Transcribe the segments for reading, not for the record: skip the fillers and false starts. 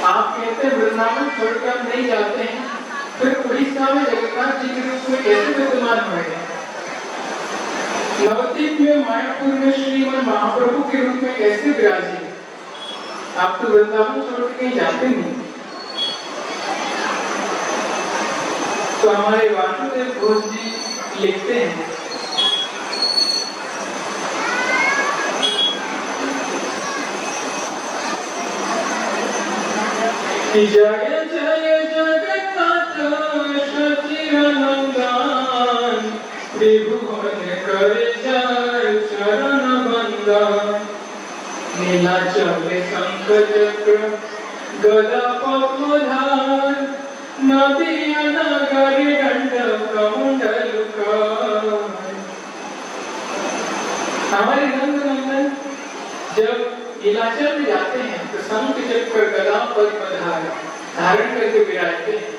आप कहते हैं वृंदावन छोड़कर हम नहीं जाते हैं, फिर उड़ीसा में जगन्नाथ जी के रूप में कैसे विद्यमान हुए हैं? नवद्वीप में मायापुर में श्रीमन महाप्रभु के रूप में कैसे विराजे? आप तो वृंदावन छोड़ के कहीं जाते नहीं। तो हमारे वासुदेव घोष जी लिखते हैं, जय जय जगन्नाथ सचिदानंदन, त्रिभुवन करे जय चरण बंदन, नीलाचल शंख चक्र गदा पद्मधार, नदिया नगर दंड कमंडल कर। हमारे नंदनंदन जब नीलाचल में जाते हैं तो शंख चक्र गदा पद्मधार धारण करके विराजते हैं।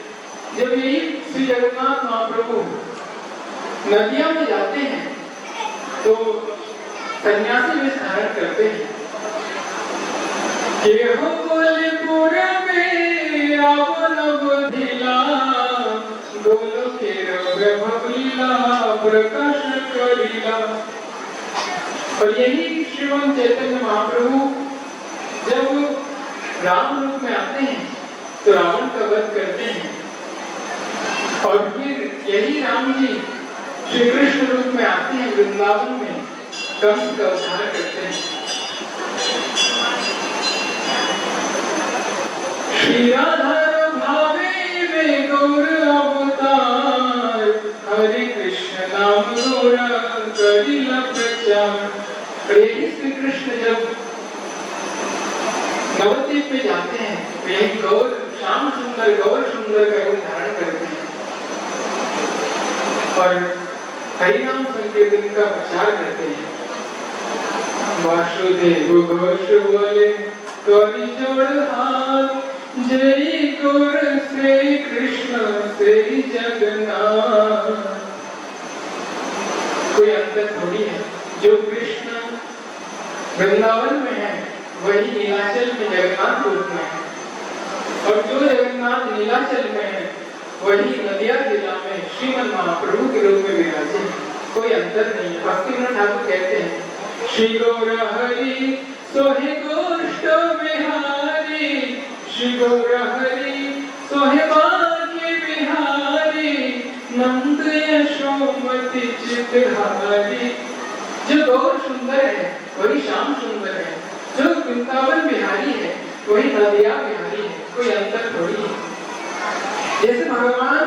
जब यही श्री जगन्नाथ महाप्रभु नदिया में जाते हैं तो सन्यासी वेश धारण करते हैं। केहपुर में रावण बधिला, गोलोके भगलीला प्रकाश करिला। और यही श्रीमन चैतन्य महाप्रभु जब राम रूप में आते हैं तो रावण का वध करते हैं, और फिर यही राम जी श्री कृष्ण रूप में आते हैं वृंदावन में, कंस का उद्धार करते हैं। श्री राधा भावे में गौर अवतार, हरे कृष्ण नाम गौर करिला प्रचार। श्री कृष्ण जब नवद्वीप में जाते हैं तो यही गौर श्याम सुंदर गौर सुंदर का रूप धारण करते हैं और हरिनाम संकीर्तन का प्रचार करते हैं। वासुदेव घोष बोले कवि जोड़ हाथ, जय गौर श्री कृष्ण श्री जगन्नाथ। कोई अंतर थोड़ी है, जो कृष्ण वृंदावन में है वही नीलाचल में जगन्नाथ रूप में है, और जो जगन्नाथ नीलाचल में है वही नदिया जिला में श्रीमन महाप्रभु के रूप में विराजे। कोई अंतर नहीं है। भक्तिविनोद ठाकुर कहते हैं, श्री गौर हरि सोहे गोष्ठ बिहारी, श्री गौर हरि सोहे बाके बिहारी, नंद यशोमति चितहारी। जो गौर सुंदर है वही श्याम सुंदर है, जो वृंदावन बिहारी है वही नदिया बिहारी है। कोई अंतर थोड़ी है। जैसे भगवान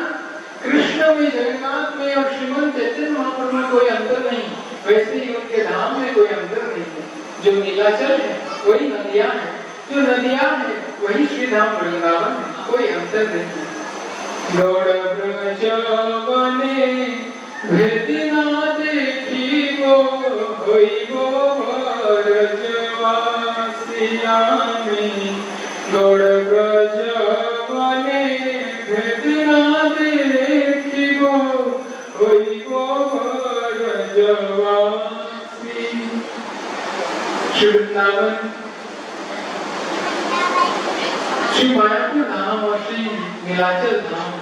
कृष्ण में, जगन्नाथ में और श्रीमन चैतन्य महाप्रभु में कोई अंतर नहीं, वैसे ही उनके धाम में कोई अंतर नहीं है। जो नीलाचल है वही नदिया है, जो नदिया है वही श्रीधाम वृंदावन है। कोई अंतर नहीं है। गौड़ ब्रज बने भेद ना देखिबो, होइबो ब्रजवासिया में। गौड़ ब्रज बने भेद ना देखिबो, होइबो ब्रजवासी। श्री वृंदावन, श्री मायापुर धाम और श्री नीलाचल धाम,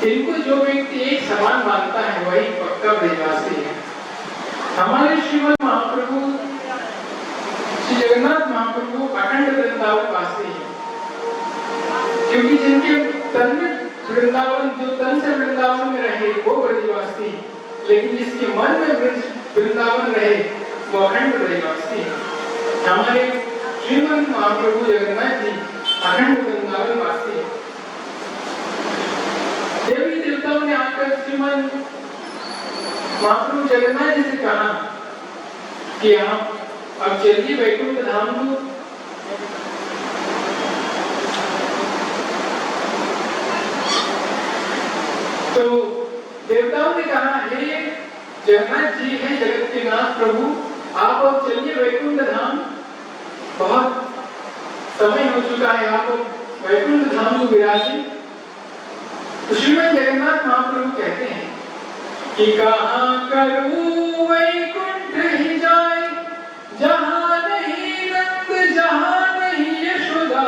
इनको जो व्यक्ति एक समान मानता है वही पक्का ब्रजवासी है। हमारे श्रीमन महाप्रभु श्री जगन्नाथ महाप्रभु अखंड वृंदावन वासी है, क्योंकि जिनके तन में वृंदावन, जो तन से वृंदावन में रहे वो ब्रजवासी, लेकिन जिसके मन में वृंदावन रहे वो अखंड ब्रजवासी है। हमारे श्रीमन महाप्रभु जगन्नाथ जी अखंड वृंदावन वासी है। देवी देवताओं ने आकर श्रीमन महाप्रभु जगन्नाथ जी से कहा कि आप अब चलिए वैकुंठ धाम को। तो देवताओं ने कहा, हे जगन्नाथ जी, हे जगत के नाथ प्रभु, आप अब चलिए वैकुंठ धाम, बहुत समय हो चुका है, आप वैकुंठ धाम को विराजिए। तो श्रीमन जगन्नाथ महाप्रभु कहते हैं कि कहाँ करूं वैकुंठ ही जाए, जहाँ नहीं नंद, जहाँ नहीं यशोदा,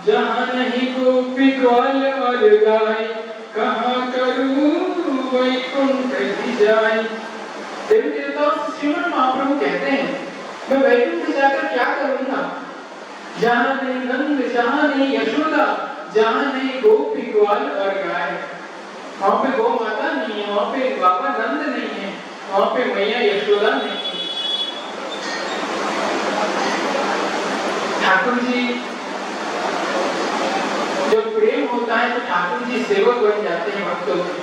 जहाँ नहीं गोपी ग्वाल और गाय, कहाँ करूं वैकुंठ की जाई। देवी देवताओं से श्रीमन महाप्रभु कहते हैं मैं वैकुंठ जाकर क्या करूंगा, जहां नहीं नंद, जहां नहीं यशोदा, जहां नहीं गोपी ग्वाल और गाय। वहां पे गौ माता नहीं है, वहां पे बाबा नंद नहीं है, वहां पे मैया यशोदा नहीं है। ठाकुर जी जब प्रेम होता है तो ठाकुर जी सेवक बन जाते हैं भक्तों के।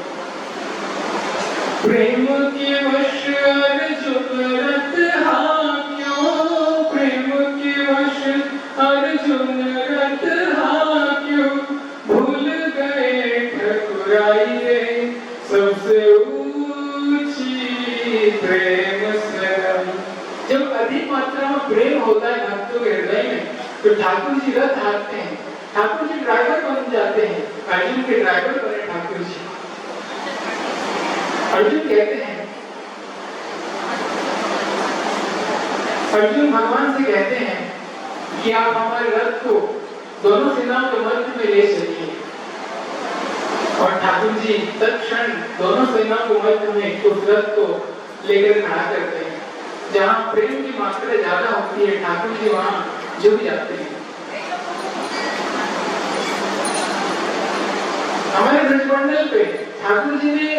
प्रेम के वश अर्जुन रत हाक्यों, प्रेम के वश अर्जुन रत हाक्यों, भूल गए ठकुराई रे सबसे ऊंची प्रेम सगाई। जब अधिक मात्रा में प्रेम होता है भक्तों के हृदय में तो ठाकुर जी रथ हाकते हैं, ठाकुर जी ड्राइवर बन जाते हैं। अर्जुन के ड्राइवर बने ठाकुर जी। अर्जुन कहते हैं, अर्जुन भगवान से कहते हैं कि आप हमारे रथ को दोनों सेनाओं के मध्य में ले चलिए। और ठाकुर जी तत्क्षण दोनों सेनाओं के मध्य में उस रथ को लेकर खड़ा करते हैं। जहां प्रेम की मात्रा ज्यादा होती है ठाकुर जी वहां झुक जाते हैं। हमारे ब्रजमंडल पे ठाकुर जी ने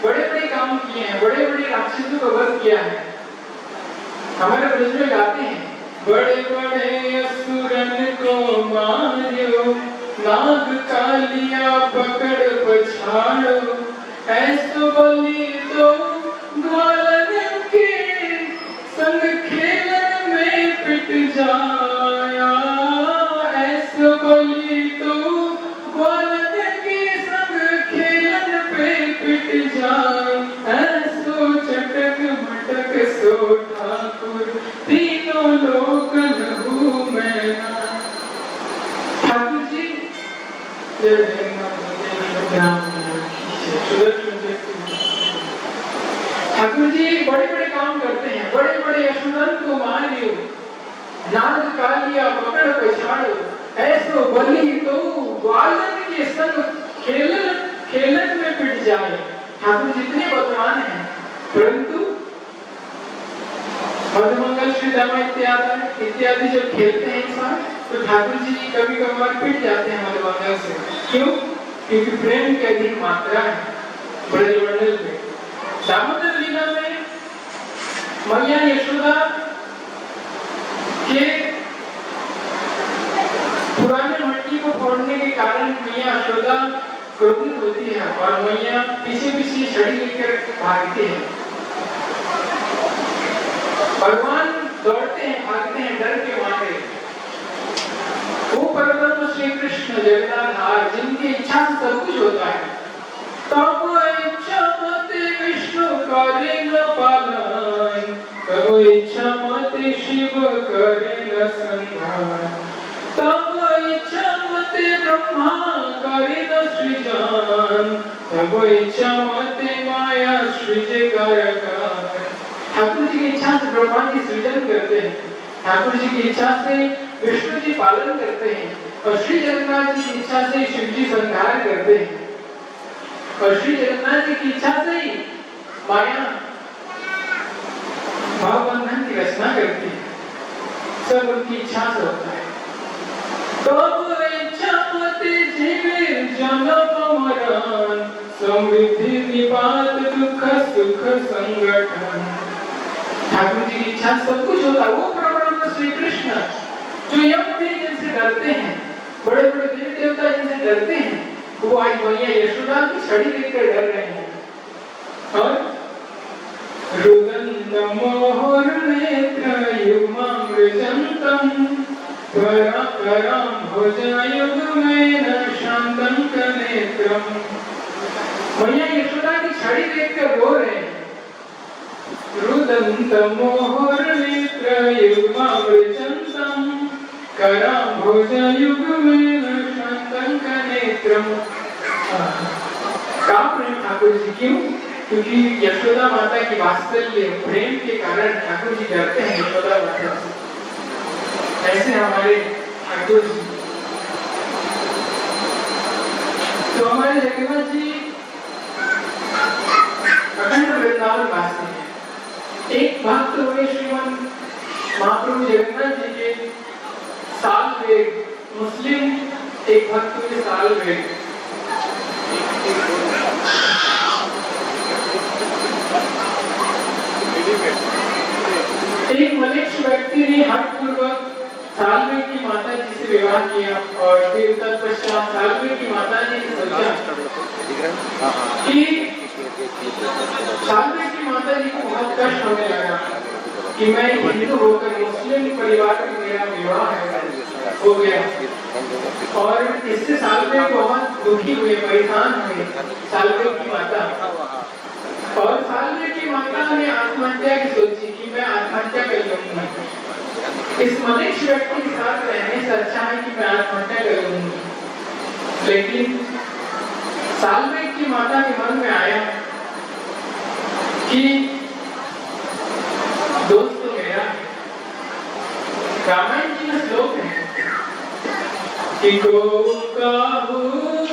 बड़े बड़े काम किए हैं, बड़े बड़े राक्षसों का वध किया है। हमारे ब्रज में गाते हैं बड़े बड़े असुरन को मारियो, नाग कालिया पकड़ पछाड़ो, ऐसो बलि तो ग्वालन के संग खेलन में पिट जाया, ऐसो बलि तो ग्वालन के संग खेलन पे पिट जाए, ऐसो चटक मटक सो ठाकुर तीनों लोक लहू में। ठाकुर जी ठाकुर जी बड़े बड़े काम करते हैं, बड़े बड़े असुरन को मारियो, नाग कालिया पकड़ पछाड़ो, ऐसो बलि तो ग्वालन के संग खेलन में पिट जाए। ठाकुर जितने बलवान हैं परंतु मधुमंगल श्री दामा इत्यादि जब खेलते हैं इंसान तो ठाकुर जी कभी कभार पिट जाते हैं मधुमंगल से। क्यों? क्योंकि प्रेम की अधिक मात्रा है ब्रजमंडल में। दामोदर लीला में मैया यशोदा के पुराने मट्टी को फोड़ने के कारण मैया यशोदा क्रोधित होती है और मैया पीछे पीछे छड़ी लेकर भागती है। भगवान दौड़ते हैं, भागते हैं डर के मारे। वो परब्रह्म श्री कृष्ण जगन्नाथ जिनकी इच्छा से सब कुछ होता है, तब इच्छा मत विष्णु करे न पालन, तब इच्छा मत शिव करे न संधान, तब इच्छा मत ब्रह्मा करे न सृजन, तब इच्छा मत माया सृज कर। ठाकुर जी की इच्छा से ब्रह्मा जी सृजन करते हैं, ठाकुर जी की इच्छा से विष्णु जी पालन करते हैं और श्री जगन्नाथ जी की इच्छा से शिव जी संहार करते हैं और श्री जगन्नाथ जी की इच्छा से ही माया भावबंधन की रचना करती है। सब उनकी इच्छा से होता है। तब इच्छा मत जीवे जन्म मरण, समृद्धि निपात दुख सुख संगठन। ठाकुर जी की इच्छा सब कुछ होता है। वो परब्रह्म श्री कृष्ण जो यम भी जिनसे डरते हैं, बड़े बड़े देवी देवता जिनसे डरते हैं, वो आज मैया यशोदा की छड़ी देखकर डर रहे हैं। और रुदन मोहर नेत्र युग्मृजंतम कराम भुजयुग्मेन शांतं कनेत्रम। मैया यशोदा की छड़ी देखकर रो रहे हैं। रुदंत मोहर नेत्र युग्मृजंतम कराम भुजयुग्मेन शांतं कनेत्रम। कांप रहे ठाकुर जी। क्यों? क्योंकि यशोदा माता की वात्सल्य प्रेम के कारण ठाकुर जी डरते हैं यशोदा माता से। ऐसे हमारे ठाकुर जी। तो हमारे जगन्नाथ जी अखंड वृंदावन वासी हैं। एक भक्त हुए श्रीमान महाप्रभु जगन्नाथ जी के साल वेद, मुस्लिम एक भक्त हुए साल वेद। एक मनुष्य व्यक्ति ने हठपूर्वक सालवे की माता जी से विवाह किया और फिर तत्पश्चात सालवे की माता जी ने सोचा कि सालवे की माता जी को बहुत कष्ट होने लगा कि मैं हिंदू होकर मुस्लिम परिवार में मेरा विवाह हो गया, और इससे सालवे बहुत दुखी हुए, परेशान हुए सालवे की माता। और सालवे की माता ने आत्महत्या की सोची कि मैं आत्महत्या कर लूंगी, इस मनुष्य व्यक्ति के साथ रहने से अच्छा है कि मैं आत्महत्या कर लूंगी। लेकिन सालवे की माता के मन में आया कि दोस्त तो मेरा है। रामायण जी में श्लोक है कि को काहू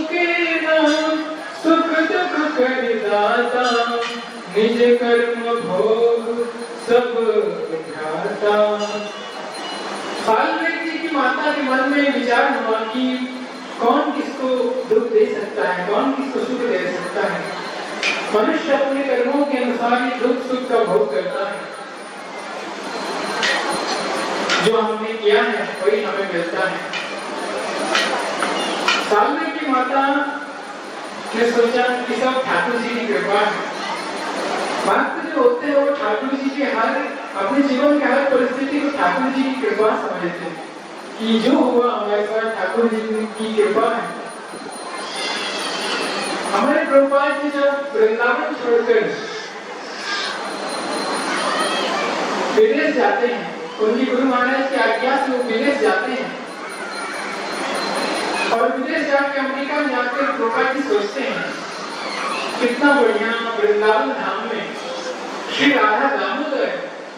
के नाम सुख दुख कर दाता, निज कर्म भोग सब विधाता। सालवे जी की माता के मन में विचार हुआ कि कौन किसको दुख दे सकता है, कौन किसको सुख दे सकता है। मनुष्य अपने कर्मों के अनुसार ही दुख सुख का भोग करता है। जो हमने किया है वही हमें मिलता है। सालवे की माता ने सोचा कि सब ठाकुर जी की कृपा है। भक्त जो होते हैं वो ठाकुर जी के हर अपने जीवन के हर परिस्थिति को ठाकुर जी की कृपा समझते हैं कि जो हुआ हमारे साथ ठाकुर जी की कृपा है। हमारे प्रभुपाद जी जब वृंदावन छोड़कर विदेश जाते हैं, उनकी गुरु महाराज की आज्ञा से वो विदेश जाते हैं, और विदेश जाकर अमेरिका में जाकर प्रभुपाद जी सोचते हैं कितना बढ़िया वृंदावन धाम में श्री राधा दामोदर,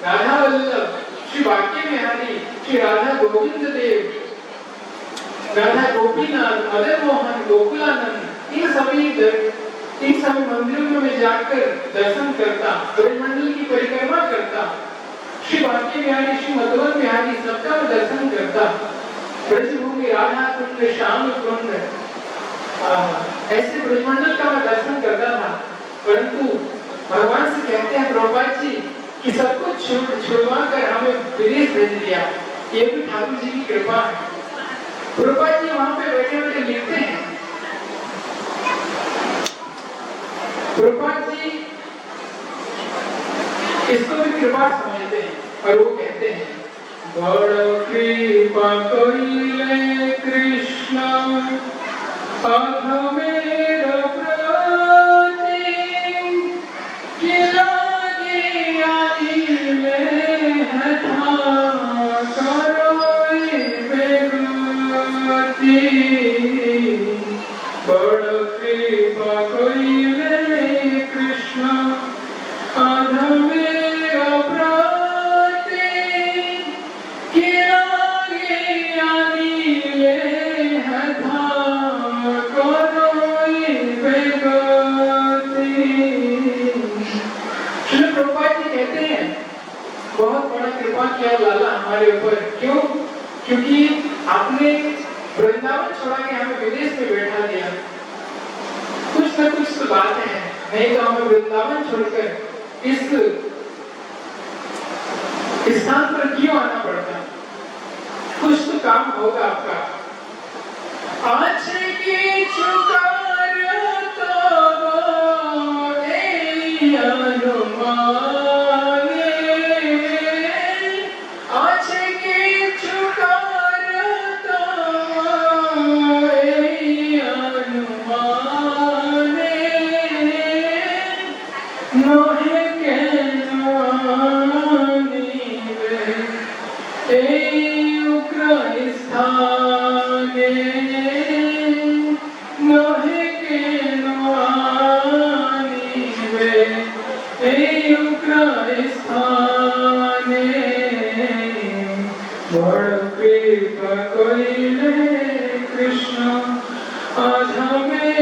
राधा वल्लभ, श्री वाक्य बिहारी, श्री राधा गोविंद देव, राधा गोपीनाथ, मदन मोहन, गोकुलानंद, इन सभी मंदिरों में जाकर दर्शन करता, ब्रजमंडल की परिक्रमा करता, श्री वाक्य बिहारी, श्री मधुवन बिहारी, सबका दर्शन करता। ब्रजभूमि राधा कुंड श्याम कुंड, ऐसे ब्रजमंडल का मैं दर्शन करता था। परंतु भगवान से कहते हैं प्रभुपाद जी कि सब कुछ छुड़वा कर हमें विदेश भेज दिया, ये भी ठाकुर जी की कृपा है। प्रभुपाद जी वहां पे बैठे बैठे लिखते हैं, प्रभुपाद जी इसको भी कृपा समझते हैं और वो कहते हैं बड़ कृपा कइले कृष्ण अधमेर प्रति, कि लागे आइले हथा करोई बेगति। बड़ कृपा कइले कृष्ण अधमेर प्रति, कि लागे आइले हथा करोई बेगति। श्री प्रभुपाद जी कहते हैं बहुत बड़ा कृपा किया लाला हमारे ऊपर। क्यों? क्योंकि आपने वृंदावन छोड़ा के हमें विदेश में बैठा दिया। कुछ न कुछ तो बात है, नहीं तो हमें वृंदावन छोड़कर इस स्थान पर क्यों आना पड़ता? कुछ तो काम होगा आपका। आज की चुकार तो अनुमाने, आज की चुकार तो अनुमाने, नोहे के नानी वे उग्र स्थाने, नोहे के नानी वे उग्र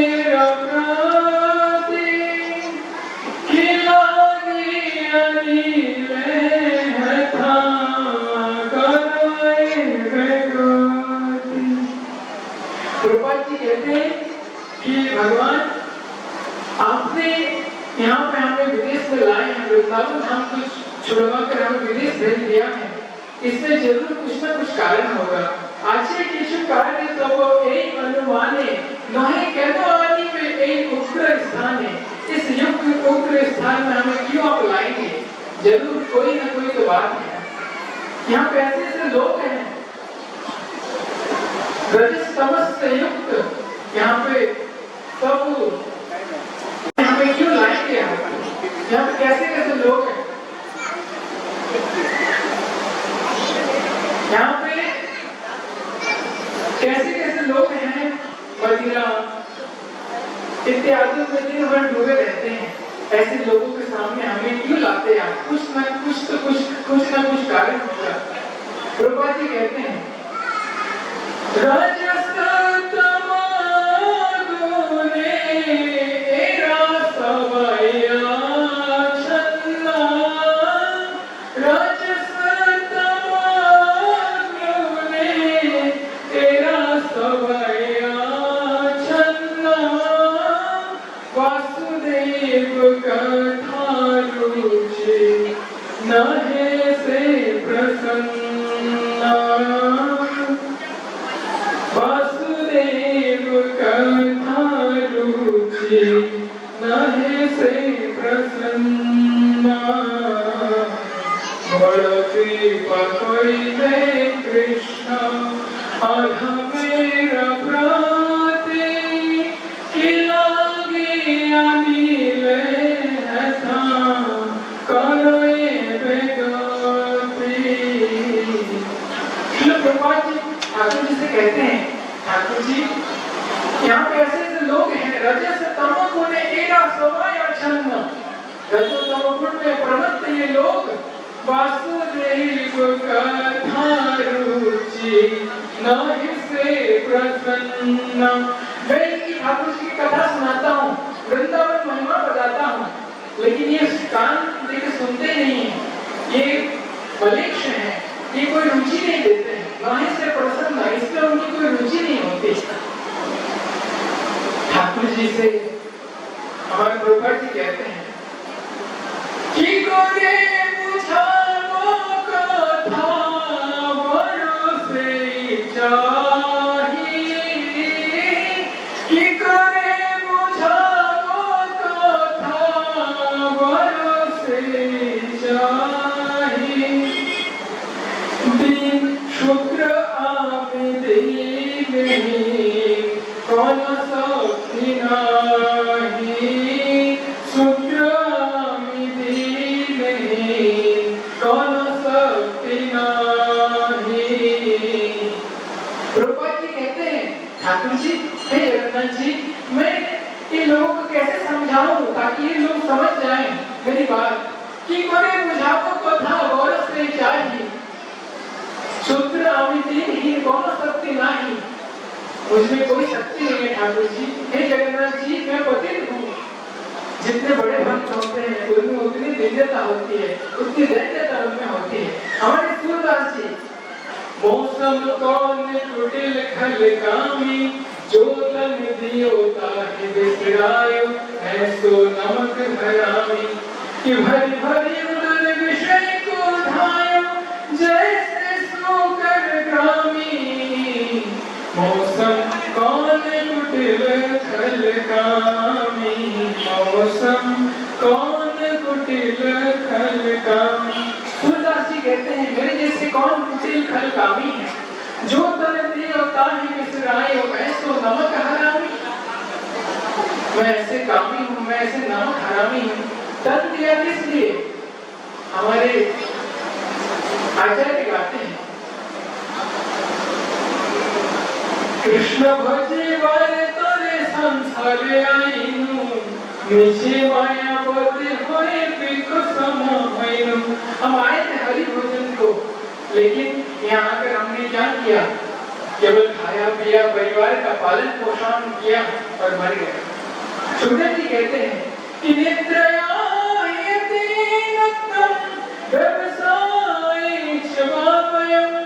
मेरा प्राति खिलागी अनिले है था कराए भगवती। प्रभुपाद जी कहते हैं कि भगवान आपने यहाँ पे हमें विदेश में लाए हैं, वृंदावन हम कुछ छुड़वा कर हमें विदेश भेज दिया है, इसमें जरूर कुछ ना कुछ कारण होगा। आचे किछु कारण तब एक अनुमाने नहीं कहवानी में एक उग्र स्थान है। इस युक्त उग्र स्थान में हमें क्यों आप लाएंगे? जरूर कोई ना कोई तो बात है। यहाँ पे ऐसे ऐसे लोग हैं रजस तमस से युक्त, यहाँ पे सब हमें क्यों लाएंगे? यहाँ पे कैसे कैसे लोग हैं? यहाँ पे कैसे कैसे लोग हैं? मदिरा इत्यादि में दिन भर डूबे रहते हैं। ऐसे लोगों के सामने हमें क्यों लाते हैं? कुछ ना कुछ कारण होगा। प्रभुपाद जी कहते हैं राजस तमागुने एरा सवैया छन्ना, राजस तमागुने एरा सवैया छन्ना, वासुदेव कथा रुचि नहे से प्रसन्ना, वासुदेव कथा रुचि नहे से प्रसन्ना, बड़ कृपा करिले कृष्ण आधा मेरा प्राति खिलागी अनिले है था कराए भगवती। प्रभुपाद जी ठाकुर जी से कहते हैं, ठाकुर जी यहाँ पे ऐसे ऐसे लोग हैं रजस तमोगुण एरा सवैया छन्ना, रजो तमोगुण में प्रवृत्त ये लोग वासुदेव कथा रुचि नहीं से प्रसन्न। मैं इनकी ठाकुर जी की कथा सुनाता हूँ, वृंदावन महिमा बताता हूँ, लेकिन ये कान देकर सुनते नहीं है। ये मलेच्छ हैं, ये कोई रुचि नहीं देते हैं, नहीं से प्रसन्न, इसमें उनकी कोई रुचि नहीं होती। ठाकुर जी से हमारे प्रभुपाद जी कहते हैं कि गोरे बुझावो कथा भरोसे चाहिए, कि गोरे बुझावो कथा भरोसे चाहिए, दिन शुक्र आमिदी में कौन शक्ति नहीं, शुक्र आमिदी में कौन शक्ति नहीं। प्रभुपाद जी कहते हैं ठाकुर जी, हे जगन्नाथ जी, मैं इन लोगों को कैसे समझाऊं ताकि ये लोग समझ जाएं मेरी बात, कि मेरे बुझावों को था गौरव से चाहिए, शुक्र आमिदी ही कौन शक्ति नहीं, मुझमें कोई शक्ति नहीं है ठाकुर जी। हे जगन्नाथ जी, मैं पतित हूँ। जितने बड़े भक्त होते हैं उनमें उतनी दिव्यता होती है, उतनी दैन्यता उनमें होती है। हमारे सूरदास जी मौसम कौन कुटिल खल कामी, जो तन दियो ताहि बिसरायो, ऐसो नमक हरामी, कि भरी भरी उदर विषय को धायो, जैसे सोकर ग्रामी, मौसम कौन कुटिल खल कामी, मौसम कौन कुटिल खल कामी। सूरदास जी कहते हैं मेरे जैसे कौन कुटिल खल कामी है, जो तन दियो ताहि बिसरायो, ऐसो नमक हरामी। मैं ऐसे कामी हूँ, मैं ऐसे नमक हरामी हूँ। तन दिया किस लिए? हमारे आचार्य गाते हैं कृष्ण भजे वाले तोरे संसारे आईनु, नीचे माया पति होए बिक समाइनु। हम आए थे हरि भोजन को, लेकिन यहाँ आकर हमने क्या किया? केवल खाया पिया, परिवार का पालन पोषण किया और मर गए। सुखदेव जी कहते हैं कि निद्रयायते नक्तम व्यवसाय क्षमापयम्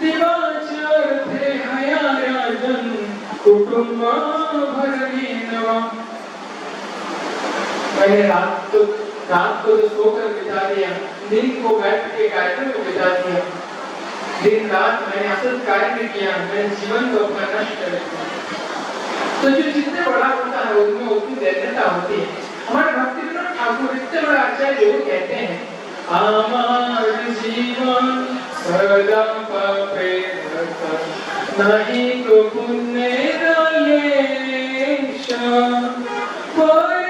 दिवाचर्थे हया राजन कुटुंबा भरणेनवा। मैंने रात को तो सोकर बिता दिया, दिन को बैठ के गायत्री में बिता दिया, दिन रात मैंने असत कार्य किया, मैंने जीवन को अपना नष्ट कर दिया। तो जो जितने बड़ा होता है उसमें उतनी दैन्यता होती है। हमारे भक्तिविनोद ठाकुर इतने बड़ा आचार्य जो कहते हैं आमार जीवन सदा पापे रता नहीं तो पुण्य लेशा हमार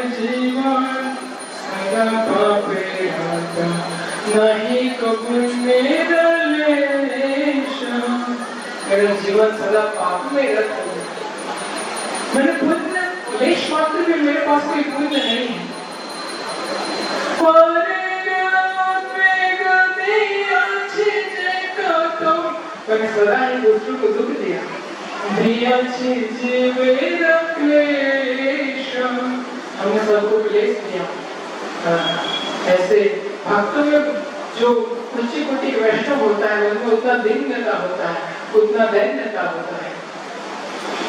जीवन सदा पापे रता नहीं तो पुण्य लेशा। मेरा जीवन सदा पाप में रत हो, मैंने पुण्य लेश मात्र भी मेरे पास कोई पुण्य नहीं है। मैंने सदा ही दूसरों को दुख दिया। हमने सबको क्लेश दिया। ऐसे भक्तों में जो ऊंची कोटि वैष्णव होता है उनमें उतना दीनता होता है, उतना दैन्यता होता है।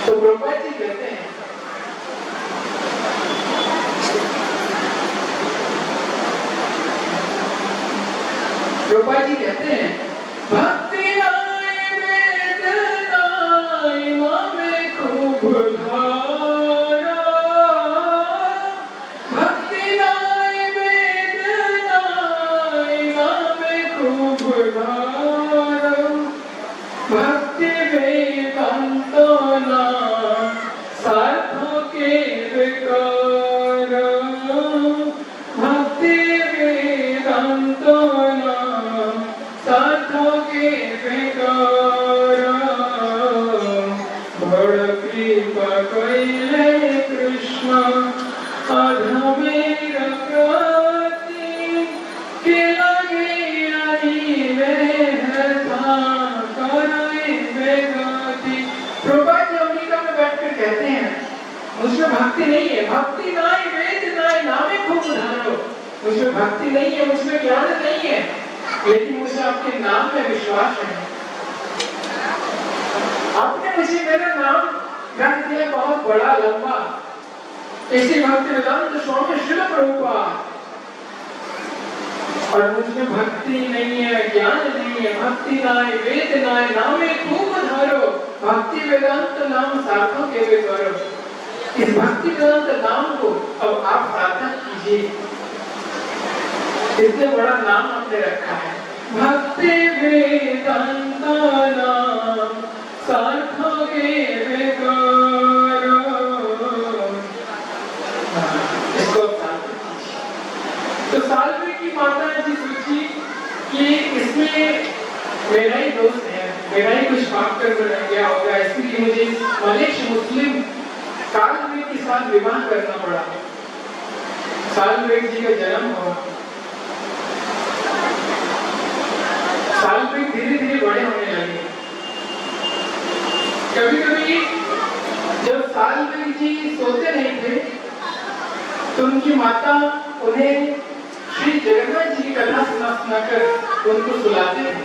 तो प्रभुपाद जी कहते हैं भक्ति नाय वेद नाय मामे खूब धारा, भक्ति नाय वेद नाय मामे खूब धारा, भक्ति वेदांत नाम सार्थके विकार, भक्ति वेदांत कृष्ण अधमेर प्रति के लगे आई वेहता कराए वेगति। प्रभुपाद जी अमेरिका में बैठकर कहते हैं मुझमें भक्ति नहीं है, भक्ति नाय वेद नाय नामे खूब धारो। मुझमें भक्ति नहीं है, मुझमें ज्ञान नहीं है, लेकिन मुझे आपके नाम में विश्वास है। आपने मुझे मेरा नाम रख दिया बहुत बड़ा लंबा, इसी भक्ति वेदांत स्वामी श्रील प्रभुपाद। और मुझमें भक्ति नहीं है, ज्ञान नहीं है। भक्ति नाय वेद नाय नामे खूब धारो, भक्ति वेदांत नाम सार्थक के वे करो। इस भक्ति वेदांत नाम को अब आप सार्थक कीजिए। इतने बड़ा नाम आपने रखा है, भक्ति वेदांत नाम सार्थक के वे करो। इसको तो सालवे की माता जी सोची कि इसमें मेरा ही दोस्त है, मेरा ही कुछ पाप कर गया होगा, इसलिए मुझे मलेश मुस्लिम सालवे के साथ विवाह करना पड़ा। सालवे जी का जन्म हुआ। सालवे धीरे धीरे बड़े होने लगे। कभी कभी जब सालवे जी सोते नहीं थे तो उनकी माता उन्हें श्री जगन्नाथ जी की कथा सुनाकर उनको सुलाते थे।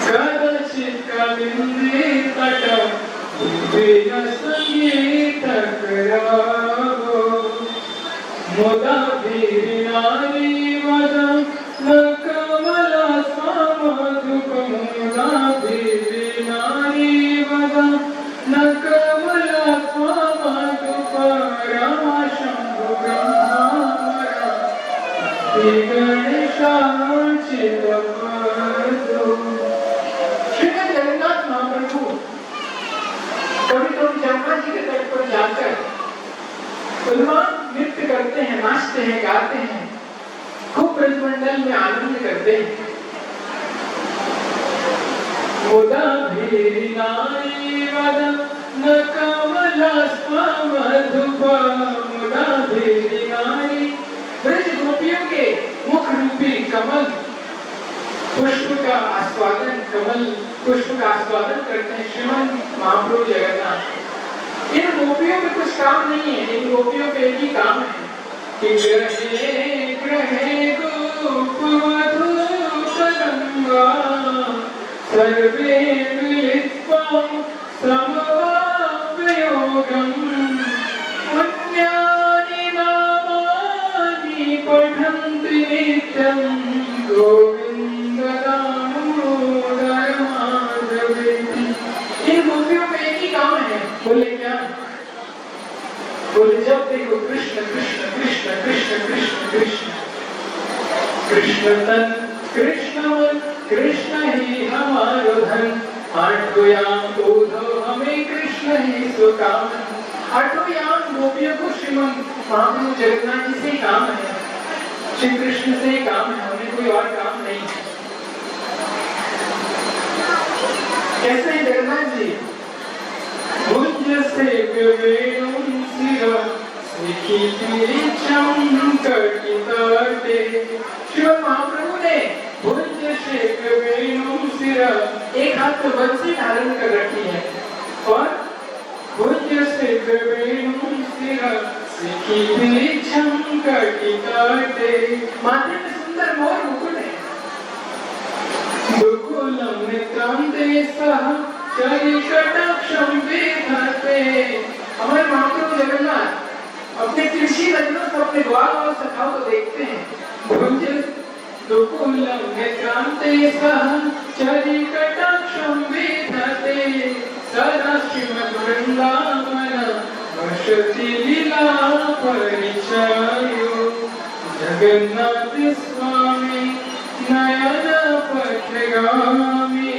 कदाचित कालिंदी तट बिन संगीत करावो, मुदा नारी वदा न कमला सामधुक, मुदा नारी वदा न कमला सामधुक, रमा शंभु ब्रह्मा गणेशाचित पदो। श्रीमद् जगन्नाथ महाप्रभु कभी तो जमुना जी के तट पर जाकर नृत्य करते हैं, नाचते हैं, गाते हैं, खूब ब्रजमंडल में आनंद करते हैं। मुदा भीरिनाई वदन कमलस्पमधुपा मुदा भीरिनाई। ब्रज गोपियों के मुख रूपी कमल पुष्प का आस्वादन, कमल पुष्प का आस्वादन करते हैं श्रीमन महाप्रभु जगन्नाथ। इन गोपियों में कुछ काम नहीं है, इन गोपियों पे एक ही काम है कि ग्रहे ग्रहे गोपवधू कदम्बा सर्वे मिलित्वा समवाप्ययोगम् अन्यानि नामानि पठन्ति नित्यं गोविन्द दामोदर माधवेति। इन गोपियों में एक ही काम है, बोले क्या? बोले जब देखो कृष्ण कृष्ण कृष्ण कृष्ण कृष्ण कृष्ण कृष्ण तन कृष्ण मन कृष्ण ही हमारो धन। आठों याम बोधो हमें कृष्ण ही सुकाम। आठों याम गोपियों को श्रीमन महाप्रभु जगन्नाथ जी से काम है, श्री कृष्ण से काम है, हमें कोई और काम नहीं है। कैसे है जगन्नाथ जी? भुज से वेणुं सिरा निखिलीचम कटिताटे। श्रीमन महाप्रभु ने भुज से वेणुं सिरा, एक हाथ में बंसी धारण कर रखी है, और भुज से वेणुं सिरा निखिलीचम कटिताटे। माथे में सुंदर मोर मुकुट है। दुकुलं नितान्ते सह चरिकटाक्षं विधत्ते। हमारे महाप्रभु जगन्नाथ अपने तिरछी नजरों से अपने ग्वाल और सखाओं को देखते हैं। भुज दुकुलं नितान्ते सह चरिकटाक्षं विधत्ते सदा श्रीमद्वृन्दावन वसति लीला परिचयो। जगन्नाथ स्वामी नयन पथगामी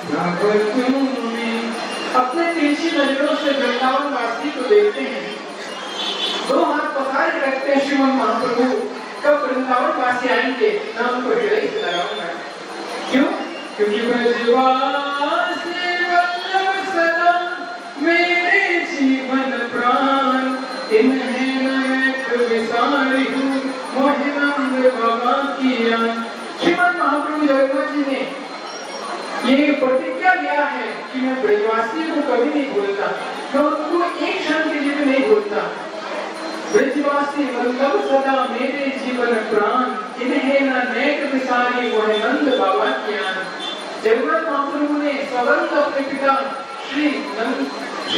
भवतुमे। अपने तिरछी नजरों से वृंदावन वासी को देखते हैं, दो हाथ पसार के रखते हैं श्रीमन महाप्रभु। कब वृंदावन वासी आएंगे मैं उनको हृदय से लगाऊंगा। क्यों? क्योंकि ब्रजवासी वल्लभ सदा मेरे जीवन प्राण। इन्हें न एक विसारी हूँ मोहि नंद बाबा किया। श्रीमन महाप्रभु जगन्नाथ जी ने ये प्रतिज्ञा लिया है कि मैं ब्रजवासी को कभी नहीं भूलता, मैं उनको एक क्षण के लिए भी नहीं भूलता। ब्रजवासी वल्लभ सदा मेरे जीवन प्राण। इन्हें न नेक विसारी मोहि नंद बाबा किया। जगन्नाथ महाप्रभु ने सौगंध अपने पिता श्री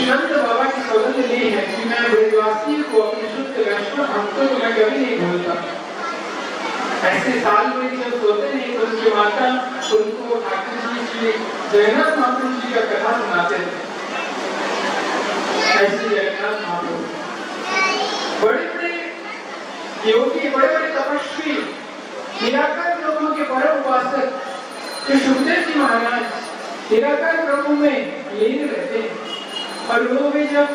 नंद बाबा की सौगंध ली है कि मैं ब्रजवासी को अपने शुद्ध वैष्णव भक्तों को मैं कभी नहीं भूलता। ऐसे साल में जब सोते नहीं तो उनकी माता उनको ठाकुर जी श्री जगन्नाथ महाप्रभु जी का कथा सुनाते थे। ऐसे जगन्नाथ महाप्रभु बड़े बड़े योगी, बड़े बड़े तपस्वी, निराकार ब्रह्म के परम उपासक जो सुखदेव जी महाराज निराकार ब्रह्म में लीन रहते हैं। और वो भी जब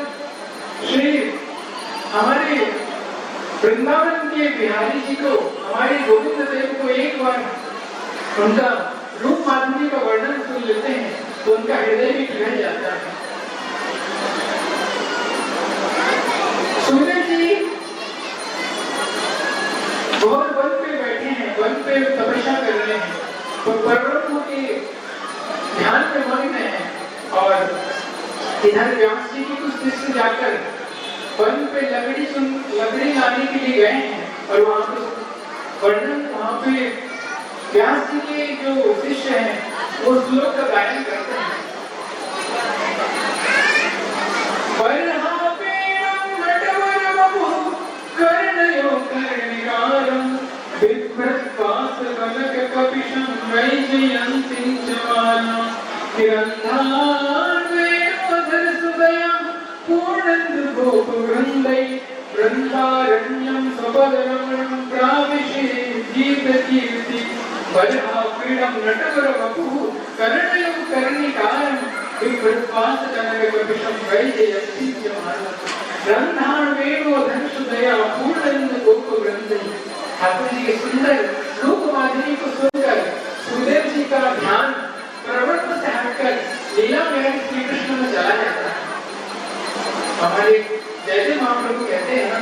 श्री हमारे वृंदावन के बिहारी जी को, हमारे गोविंद देव को एक बार उनका रूप माधुरी का वर्णन सुन लेते हैं तो उनका हृदय भी पिघल जाता है। सुखदेव जी घोर वन पे बैठे हैं, वन पे तपस्या कर रहे हैं, तो पर्वतों के ध्यान में मग्न है। और इधर व्यास जी की कुछ शिष्य जाकर वन पे लकड़ी लाने के लिए गए हैं, और वहां पे व्यास जी के जो शिष्य हैं वो श्लोक का गायन करते हैं। वृंदारण्यं स्वपदरमणं प्राविशे गीतकीर्ति बलहापीडं नटवरवपुः करणयो कर्णिकारं विभ्रत्वासकनककपिशं वैजयन्तीत्यमानः रन्धाणवेणोधनसुदया पूर्णन्दगोपवृन्दै। ठाकुर जी के सुंदर रूप माधुरी को सुनकर सुखदेव जी का ध्यान प्रवृत्त से हट हटकर लीला में श्री कृष्ण में चला जाता है। हमारे जैसे महाप्रभु कहते हैं ना,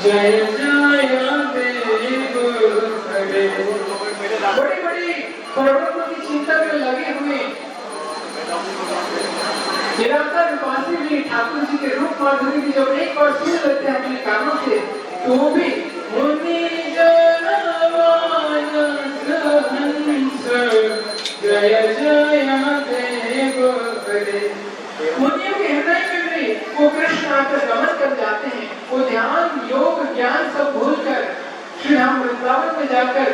जय जय देव हरे। बड़ी बड़ी पर्वतों की चिंता में लगे हुए निरंतर उपासी भी ठाकुर जी के रूप माधुरी की जब एक बार सुन लेते हैं अपने कानों से, तो वो भी मुनि जय जय देव हरे। मुनियों के हृदय में भी वो कृष्ण आकर गमन कर जाते हैं। वो ध्यान योग ज्ञान सब भूलकर श्री राम वृंदावन में जाकर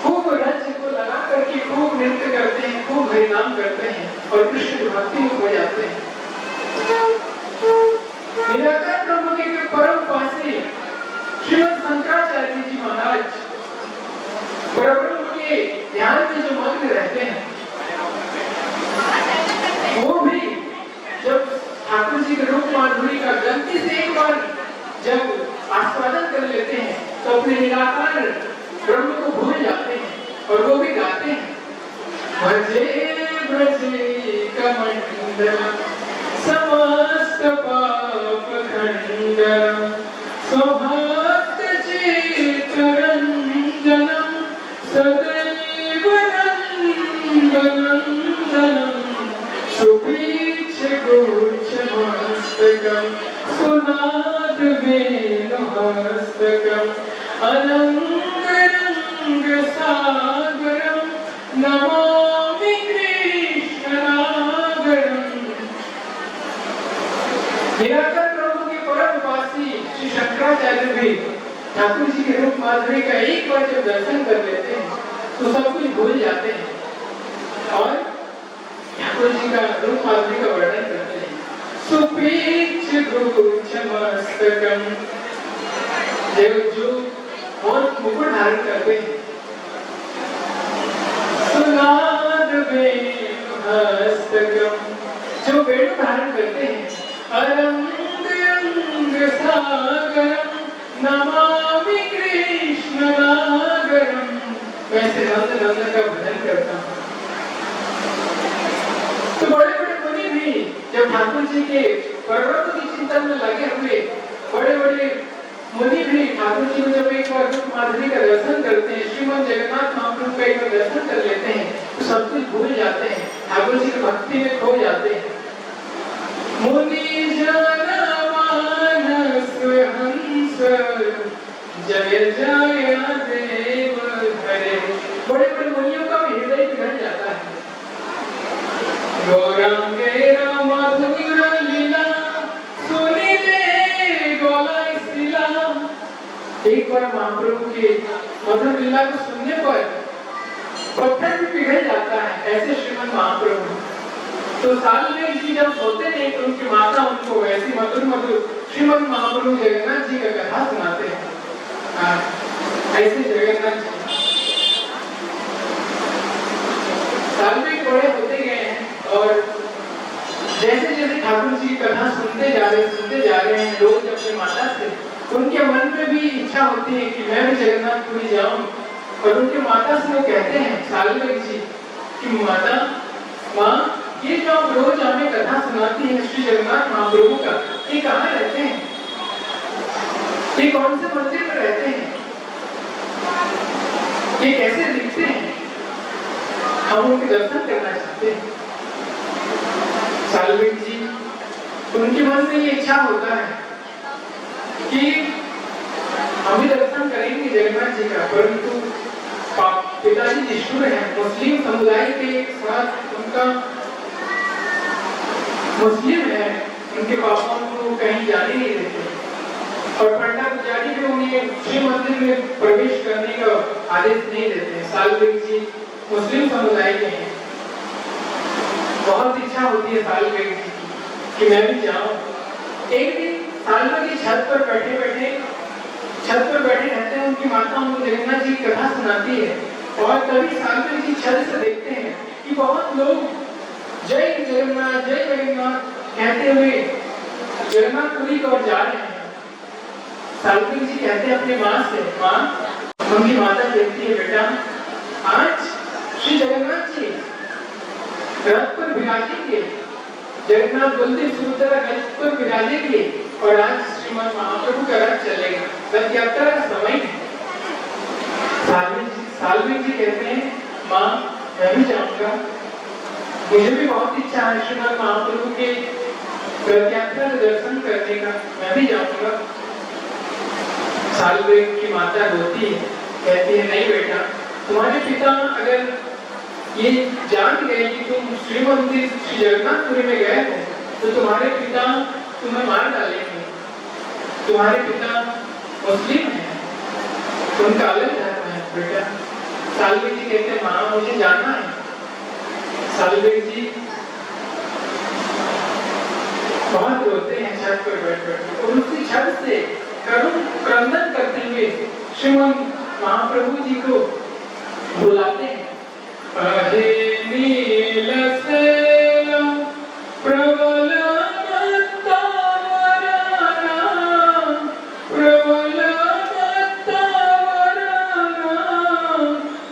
खूब रज को लगा करके खूब नृत्य करते हैं, खूब हरिनाम करते हैं और कृष्ण की भक्ति में खो जाते हैं। निराकार ब्रह्म के परम उपासी श्रीमद शंकराचार्य जी महाराज परब्रह्म के ध्यान में जो मग्न रहते हैं, वो भी जब ठाकुर जी के रूप माधुरी का गलती से एक बार जब आस्वादन कर लेते हैं तो अपने निराकार ब्रह्म को भूल जाते हैं और वो भी गाते हैं, भजे भजे कमंडलम समस्त पाप खंडनम स्वभक्त चित्तरंजनम सदैव नंदनंदनम सुपीच्छ गुच्छमस्तकम सुनाद वेणुहस्तकम अनंग रंग सागरम नमामि कृष्णनागरम। निराकार प्रभु के परम उपासी श्री शंकराचार्य भी ठाकुर जी के रूप माधुरी का एक बार जब दर्शन कर लेते हैं तो सब कुछ भूल जाते हैं और ठाकुर जी का रूप माधुरी का वर्णन करते हैं। सुपीच्छ गुच्छमस्तकम, देव जो और मुकुट धारण करते हैं, सुनाद वेणुहस्तकम, जो वेणु धारण करते हैं, अरंग रंग सागरम नमामि कृष्णनागरम, वैसे नंद नंद का भजन करता हूँ। तो बड़े बड़े मुनि भी जब ठाकुर जी के पर्वत की चिंतन में लगे हुए, बड़े बड़े मुनि भी ठाकुर जी को जब एक बार रूप माधुरी का दर्शन करते हैं, श्रीमद जगन्नाथ महाप्रभु का एक बार दर्शन कर लेते हैं तो सब कुछ भूल जाते हैं, ठाकुर जी की भक्ति में खो जाते हैं। मुनि जन मानस हंस जय जय देव हरे। बड़े बड़े मुनियों का भी हृदय पिघल जाता है। गौरांगेरा मधुर लीला सुनिले गोलाई सिला। एक बार महाप्रभु की मधुर लीला को सुनने पर पत्थर भी पिघल जाता है, ऐसे श्रीमद महाप्रभु। तो साल में जी जब सोते नहीं तो उनकी माता उनको ऐसी मधुर मधुर श्रीमद महाप्रभु जगन्नाथ जी का कथा सुनाते हैं। ऐसे जगन्नाथ जी साल में बड़े होते गए हैं और जैसे जैसे ठाकुर जी की कथा सुनते जा रहे हैं रोज अपने माता से, उनके मन में भी इच्छा होती है कि मैं भी जगन्नाथपुरी जाऊं। और उनके माता से वो कहते हैं सालवेग जी कि माता माँ, ये जो आप रोज हमें कथा सुनाती है श्री जगन्नाथ महाप्रभु का, ये कहाँ रहते हैं, ये कौन से मंदिर में रहते हैं, ये कैसे दिखते हैं, हम उनके दर्शन करना चाहते हैं। सालवेग जी उनके मन में ये इच्छा होता है कि हम भी दर्शन करेंगे जगन्नाथ जी का, परंतु पिताजी निष्ठुर हैं, मुस्लिम समुदाय के साथ उनका मुस्लिम है, उनके पापा उनको कहीं जाने नहीं देते और पंडा पुजारी भी उन्हें शिव मंदिर में प्रवेश करने का आदेश नहीं देते। सालवेग जी मुस्लिम समुदाय के हैं, बहुत इच्छा होती है सालवेग जी की कि मैं भी जाऊं। एक दिन सालवेग जी छत पर बैठे रहते हैं, उनकी की माता उनको जगन्नाथ जी की कथा सुनाती है और तभी सालवे जी छल से देखते हैं कि बहुत लोग जय जगन्नाथ कहते हुए जगन्नाथपुरी की ओर जा रहे हैं। सालवे जी कहते हैं अपनी माँ से, माँ, उनकी माता कहती है, बेटा आज श्री जगन्नाथ जी रथ पर विराजेंगे, जगन्नाथ बलदेव सुभद्रा रथ पर विराजेंगे और आज श्रीमद महाप्रभु का रथ चलेगा, रथ यात्रा का समय है। सालवे जी कहते हैं, माँ मैं भी जाऊंगा, मुझे भी बहुत इच्छा है श्रीमद महाप्रभु के रथ यात्रा का दर्शन करने का, मैं भी जाऊंगा। सालवे की माता रोती है, कहती है, नहीं बेटा, तुम्हारे पिता अगर ये जान गए कि तुम श्रीमंदिर श्री जगन्नाथपुरी में गए हो तो तुम्हारे पिता तुम्हें मार डालेंगे। तुम्हारे पिता मुस्लिम हैं, उनका अलग धर्म है बेटा। सालवे जी कहते हैं, माँ मुझे जानना है। सालवे जी बहुत रोते हैं छत पर बैठ बैठ और उसकी छत से करुण क्रंदन करते हुए श्रीमद महाप्रभु जी को बुलाते हैं। अहे नीलशैलम प्रबलमत्तावरणं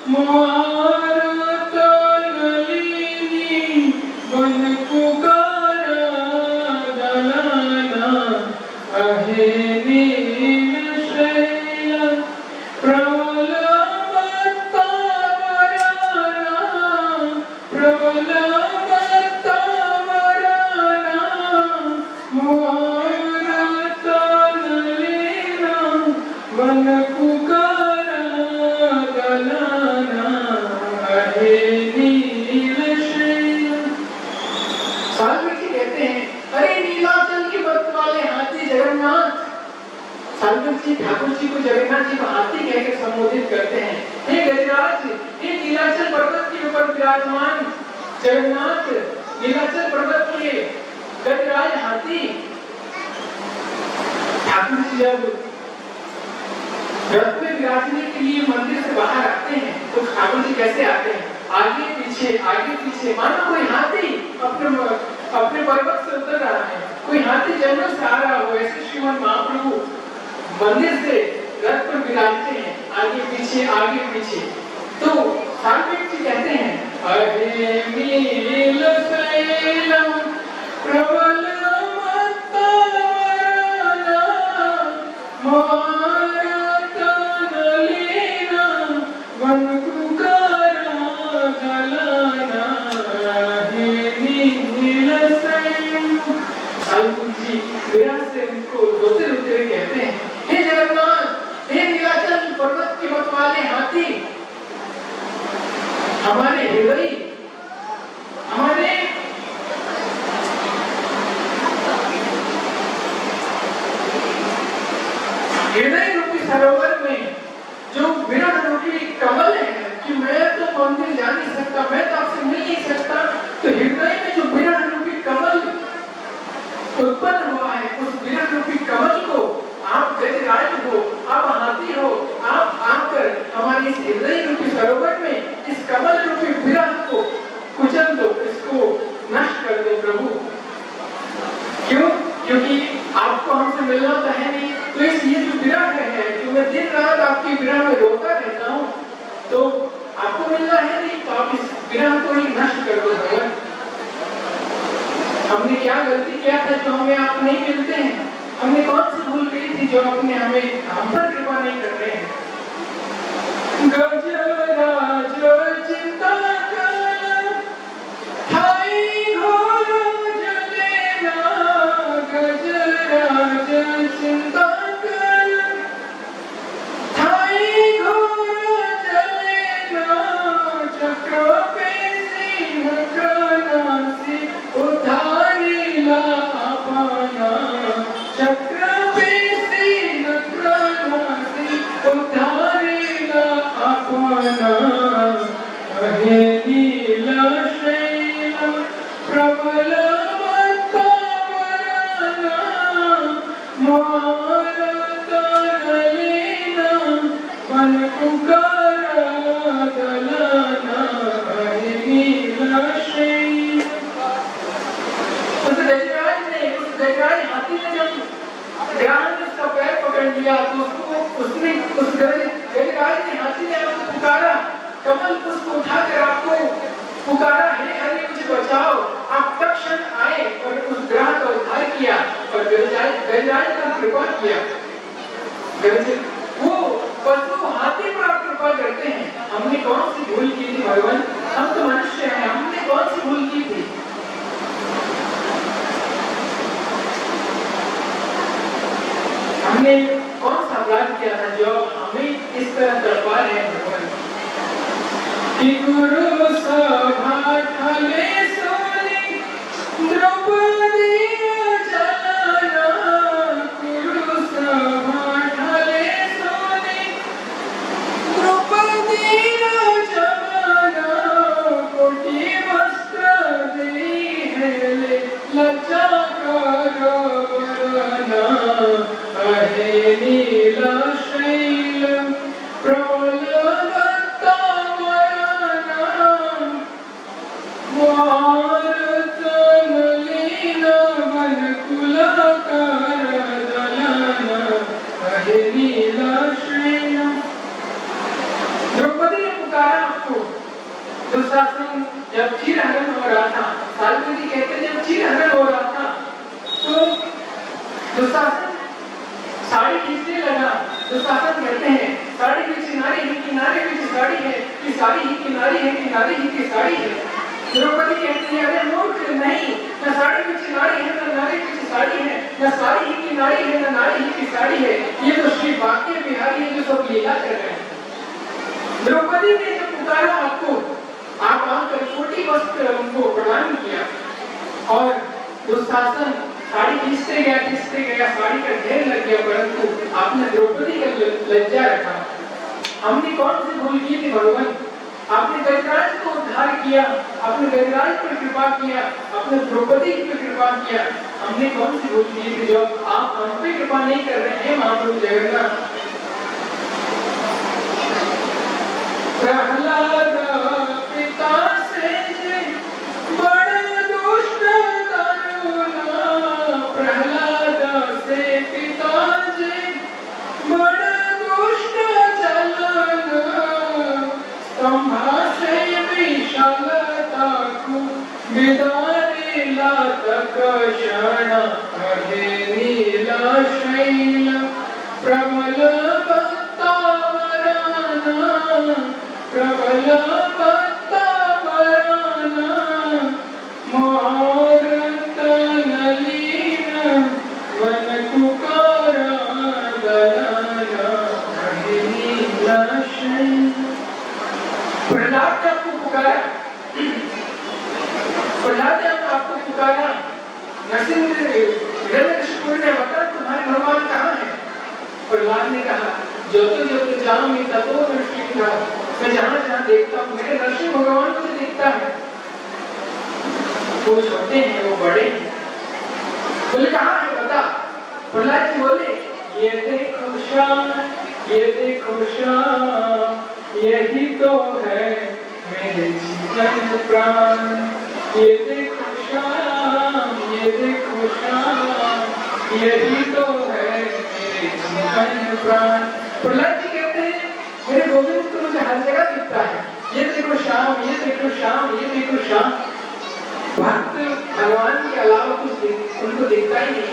मोहारतनलिनी वनकुकारादलाना। अहे नीलशैलम ठाकुर जी को जगन्नाथ जी को हाथी कहकर संबोधित करते हैं। हे गजराज, हे नीलाचल पर्वत के ऊपर विराजमान जगन्नाथ, नीलाचल पर्वत के गजराज हाथी। ठाकुर जी जब रथ में विराजने के लिए मंदिर से बाहर आते हैं तो ठाकुर जी कैसे आते हैं? आगे पीछे मानो कोई हाथी अपने पर्वत से उतर रहा है, कोई हाथी जंगल से आ रहा हो। ऐसे श्रीमद महाप्रभु मंदिर से रथ पर विराजते हैं, आगे पीछे। तो सालवे जी कहते हैं, अहे नीलशैलम प्रबलमत्तावरणं मोहारतनलिनी वनकुकारादलाना। अहे नीलशैलम। सालवे जी विराज से उनको रोते रोते कहते हैं, हे जगन्नाथ, हे नीलाचल पर्वत के मत वाले हाथी, हमारे हृदय रूपी सरोवर में जो विरह रूपी कमल है कि मैं तो मंदिर जा नहीं सकता, मैं तो आपसे मिल नहीं सकता, तो हृदय में जो विरह रूपी कमल उत्पन्न हुआ है, उस विरह रूपी कमल को आप गजराज हो, आप हाथी हो, आप आकर हमारे इस हृदय रूपी सरोवर में इस कमल रूपी विरह को कुचल दो, इसको नष्ट कर दो प्रभु। क्यों? क्योंकि आपको हमसे मिलना तो है नहीं, तो ये जो विरह है जो मैं दिन रात आपकी विरह में रोता रहता हूँ, तो आपको मिलना है नहीं, तो आप इस विरह को ही नष्ट कर दो भगवान। हमने क्या गलती किया था जो हमें आप नहीं मिलते हैं? हमने कौन सी भूल गई थी जो अपने हम पर कृपा नहीं कर रहे हैं? गजराज चिंता कर ठाई घोर जलेना, गजराज चिंता कर ठाई घोर जलेना, चक्र पे सिंह कनासी उधारीला अपना, चक्र पे सिंह कनासी उधारीला अपना। अहे नीलशैलम प्रबलमत्तावरणं मोहारतनलिनी पुकारा, हे हरि मुझे बचाओ, आप तत्क्षण आए और उस ग्रह का उद्धार किया और गजराज का कृपा किया। वो पशु हाथी पर आप कृपा करते हैं। हमने कौन सी भूल की थी भगवान? हम तो मनुष्य हैं, हमने कौन सी भूल की थी? हमने कौन सा अपराध किया था जो हमें इस तरह तड़पा रहे हैं भगवान? कि गुरु सभा ठाले सोनी द्रौपदी जलाना, गुरु सभा ठाले सोनी द्रौपदी जलाना, कोटि वस्त्र दी है लज्जा करो वरना, अहे नीला शैल प्रबलवत्ता वरना, वारतनलीन वनकुलकर दलना, अहे नीला शैल। द्रौपदी ने पुकारा आपको। दुशासन जब चीरहरण हो रहा था, सावित्री कहते हैं जब चीरहरण हो रहा था तो दुशासन साड़ी खींचने लगा। दुशासन कहते हैं साड़ी की किनारे ही किनारे की साड़ी है, कि साड़ी ही किनारे है, किनारे ही की साड़ी है। द्रौपदी कहती है अरे मूर्ख नहीं, न साड़ी की किनारे है न नारी की साड़ी है, न साड़ी ही किनारे है न नारी ही की साड़ी है, ये तो श्री बाके बिहारी है जो सब लीला कर रहे हैं। द्रौपदी ने जब पुकारा आपको, आप आकर छोटी वस्त्र उनको प्रदान किया और दुशासन साड़ी खींचते गया, साड़ी का ढेर लग गया, परंतु आपने द्रौपदी का लज्जा रखा। हमने कौन सी भूल की थी भगवान? आपने गजराज को उद्धार किया, आपने गजराज पर कृपा किया, आपने द्रौपदी पर कृपा किया। हमने कौन सी भूल की थी जो आप हम पे कृपा नहीं कर रहे हैं महाप्रभु जगन्नाथ? प्रहलाद पिता से बड़ा दुष्ट तरुणा, प्रहलाद से पिताजी बड़ा दुष्ट चलना, स्तंभा से विशालता को विदारी लातक क्षण, अहे नीला शैल प्रबल भक्ता वरना, प्रबल भक्ता वरना, मारत नलीन वनकुकर दलना, अहे नीला शैल। प्रहलाद ने आपको पुकारा, प्रहलाद ने आपको पुकारा। हिरण्यकशिपु ने बताया तुम्हारे भगवान कहाँ है? प्रहलाद ने कहा जो तो जाऊंगी ततो नृसिंह, मैं जहाँ देखता हूँ मेरे नरसिंह भगवान मुझे दिखता है। वो छोटे हैं वो बड़े हैं। बोले कहाँ है बता? प्रहलाद जी बोले ये देखो श्याम, ये देखो श्याम, यही तो है मेरे जीवन प्राण, ये देखो श्याम, ये देखो श्याम, यही तो है मेरे जीवन प्राण। प्रहलाद जी कहते हैं मेरे गोविंद तो मुझे हर जगह दिखता है, ये देखो श्याम, ये देखो श्याम, ये देखो श्याम। भक्त भगवान के अलावा कुछ उनको दिखता ही नहीं।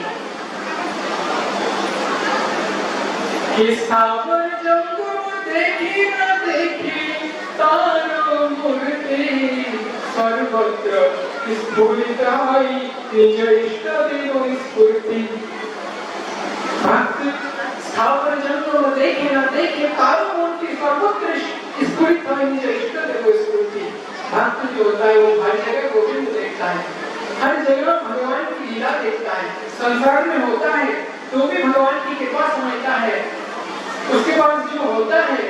सावर जंगम देखी न देखी तारो मूर्ति, सर्वत्र स्फुरिताई निज इष्ट देव स्फूर्ति। भक्त सावर जंगम देखे न देखे तारो मूर्ति, सर्वत्र स्फुरिताई निज इष्ट देव स्फूर्ति। भक्त जो होता है वो हर जगह गोविंद देखता है, हर जगह भगवान की लीला देखता है। संसार में होता है तो भी भगवान की कृपा समझता है। उसके पास जो होता है,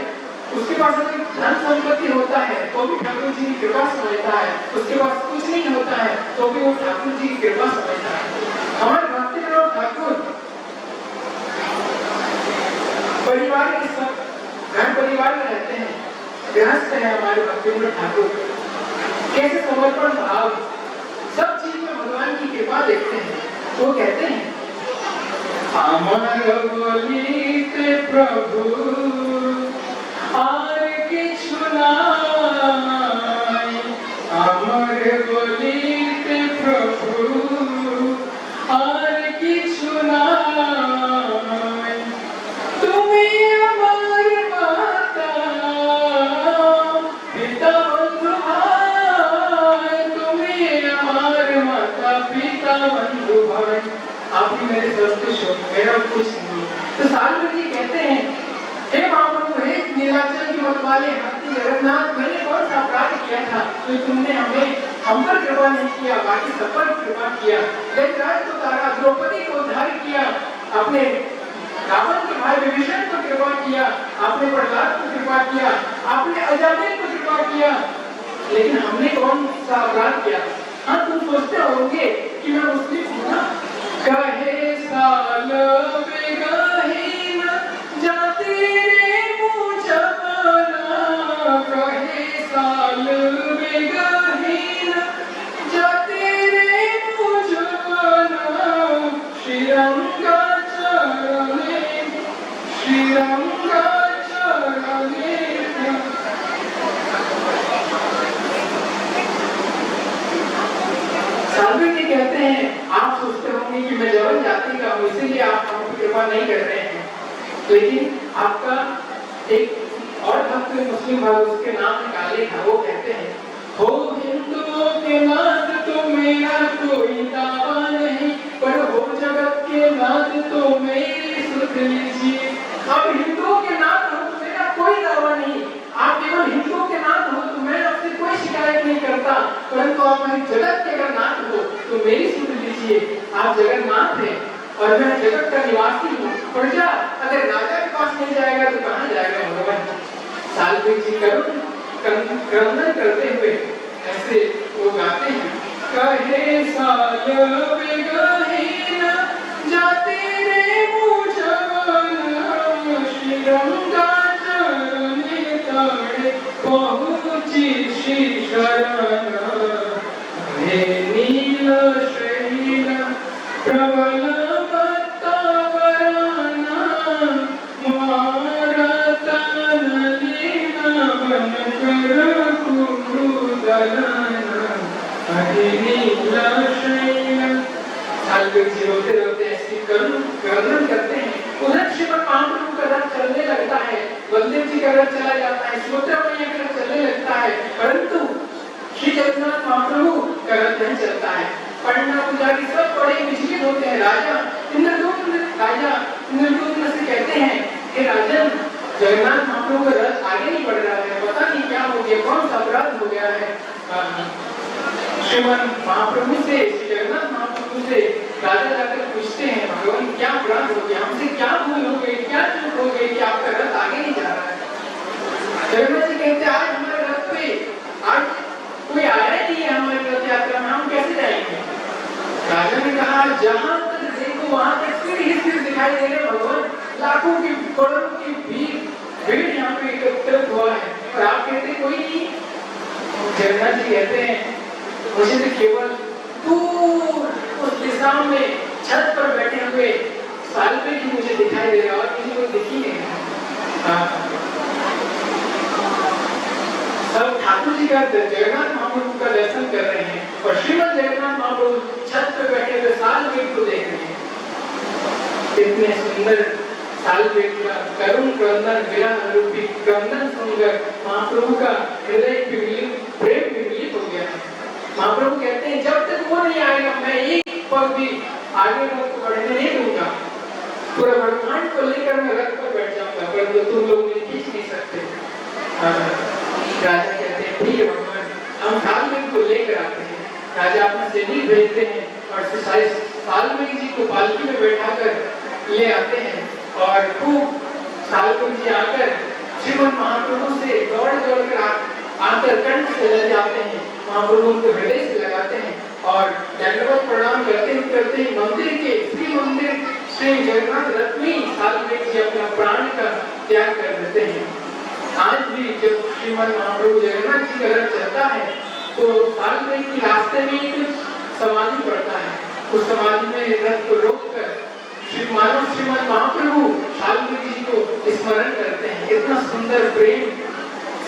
उसके पास अगर धन संपत्ति होता है तो भी ठाकुर जी की कृपा समझता है, उसके पास कुछ नहीं होता है तो भी वो ठाकुर जी की कृपा समझता है। हमारे भक्ति विनोद ठाकुर परिवार के सब घर परिवार में रहते हैं, गृहस्थ है हमारे भक्ति विनोद ठाकुर। कैसे समर्पण भाव, सब चीज में भगवान की कृपा देखते हैं। वो कहते हैं अमर बोलीते प्रभु आर किछु नाई, अमर मेरे सब कुछ हो, मेरा कुछ नहीं। तो सालग्राम जी कहते हैं, हे महाप्रभु, हे नीलाचल की मतवाले हाथी जगन्नाथ, मैंने कौन सा अपराध किया था तो तुमने हम पर कृपा नहीं किया, बाकी सब पर कृपा किया। गजराज को तारा, द्रौपदी को उद्धार किया, अपने रावण के भाई विभीषण को कृपा किया, आपने प्रहलाद को कृपा किया, आपने अजामिल को कृपा किया, लेकिन हमने कौन सा अपराध किया? हाँ, तुम सोचते होंगे कि मैं मुस्लिम हूँ ना। कहे साल बेगहीन जाते रे पूछवाना, कहे साल बेगहीन जाते रे पूछवाना, श्रीरंगा चरणे, श्रीरंगा चरणे। सालग्राम जी कहते हैं, आप सोचते होंगे कि मैं जबल जाति का हूँ, इसीलिए आप हम पर कृपा नहीं कर रहे हैं, लेकिन आपका एक और भक्त मुस्लिम भाई उसके नाम निकाले था, वो कहते हैं, हो हिंदुओं के नाथ तो मेरा कोई दावा नहीं, पर हो जगत के नाथ तो मेरी सुध लीजिए। अब हिंदुओं के नाथ हो तो मेरा कोई दावा नहीं, आप केवल हिंदुओं के नाथ हो तो मैं आपसे कोई शिकायत नहीं करता, परंतु आप मेरी जगत के अगर नाथ हो तो मेरी सुध लीजिए। आप जगन्नाथ हैं और मैं जगत का निवासी हूँ। प्रजा अगर राजा के पास नहीं जाएगा तो कहाँ जाएगा भगवान? सालग्राम जी क्रंदन करते हुए ऐसे वो गाते हैं, कहे साल बेगहीन जाते रे पूछवाना, श्रीरंगा चरणे ताड़े पहुँची श्री शरण, हे नील शैल प्रबल भक्तवरना, मारतन लीना बन कर कुरुदलना, हे नील शैल। सालग्राम जी रोते रोते ऐसी गर्दन करते हैं। उधर श्रीमद् महाप्रभु का रथ चलने लगता है, बलदेव जी का रथ चला जाता है, सुभद्रा मैया का रथ चलने लगता है, परंतु श्री जगन्नाथ महाप्रभु का रथ नहीं चलता है। पंडित पुजारी सब बड़े विचलित होते हैं। राजा इंद्रदूम्न से कहते हैं कि राजन, जगन्नाथ महाप्रभु का रथ आगे नहीं बढ़ रहा है, पता नहीं क्या हो गया, कौन सा अपराध हो गया है। श्रीमद् महाप्रभु से, श्री जगन्नाथ महाप्रभु से राजा जाकर पूछते हैं, भगवान क्या अपराध हो गया, हमसे क्या भूल हो गई, क्या चूक हो गई कि आपका रथ आगे नहीं जा रहा है। जगन्नाथ जी कहते हैं, आज हमारे रथ पे आज कोई आया नहीं है, हमारी रथ यात्रा में हम कैसे जाएंगे? राजा ने कहा, जहां तक देखो वहां तक सिर ही सिर दिखाई दे रहे भगवान, लाखों की करोड़ों की भीड़ यहाँ पे एकत्रित हुआ है और आप कहते कोई नहीं। जगन्नाथ जी कहते हैं, मुझे तो केवल दूर उस दिशा में छत पर बैठे हुए सालग्राम जी मुझे दिखाई दे रहा और किसी को दिख ही नहीं। सब ठाकुर जी का जगन्नाथ महाप्रभु का दर्शन कर रहे हैं और श्रीमद् जगन्नाथ महाप्रभु छत पर बैठे हुए सालग्राम को देख रहे हैं। इतने सुंदर सालग्राम का करुण क्रंदन, विरह रूपी क्रंदन सुनकर महाप्रभु का हृदय प्रेम विगलित हो गया है। महाप्रभु कहते हैं, जब तक वो नहीं आएगा मैं एक पग भी आगे रथ को बढ़ने नहीं दूंगा। पूरा ब्रह्मांड को लेकर मैं रथ पर बैठ जाऊंगा, परंतु तुम लोग मुझे खींच नहीं सकते। राजा कहते हैं, ठीक है भगवान, हम सालग्राम को लेकर आते हैं। राजा अपना सैनिक भेजते हैं और सालग्राम जी को पालकी में बैठाकर ले आते हैं और खूब सालग्राम जी आकर श्रीमद् महाप्रभु से दौड़ कर आकर कंठ से लग जाते हैं। महाप्रभु उनको हृदय से लगाते हैं और दंडवत प्रणाम करते ही मंदिर के श्री मंदिर श्री जगन्नाथ रथ में सालग्राम जी अपना प्राण का त्याग कर देते हैं। आज भी जब श्रीमद् महाप्रभु जगन्नाथ जी का रथ चलता है तो सालग्राम के रास्ते में एक समाधि पड़ता है। उस समाधि में रथ को रोककर श्रीमद् महाप्रभु सालग्राम जी को स्मरण करते हैं। इतना सुंदर प्रेम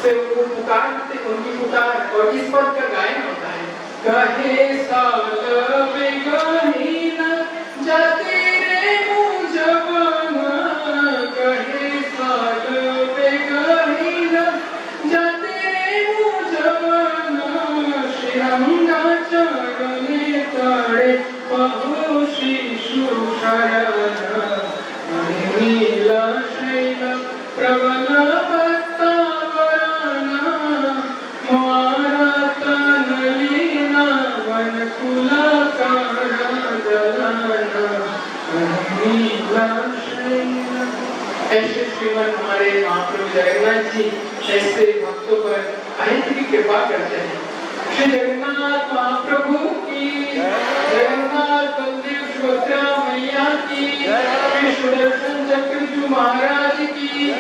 से वो पुकारते, उनकी पुकार और इस पद का गायन होता है, कहे साल बेगहीन जाते रे पूछवाना, कहे साल बेगहीन जाते रे पूछवाना, श्रीरंगा चरणे ताड़े पहुँची शरण। ऐसे श्रीमन हमारे महाप्रभु जगन्नाथ जी ऐसे भक्तों पर अहित कृपा करते हैं। श्री जगन्नाथ महाप्रभु की, जगन्नाथ बलदेव सुभद्रा मैया की, श्री सुदर्शन चक्रजू महाराज की,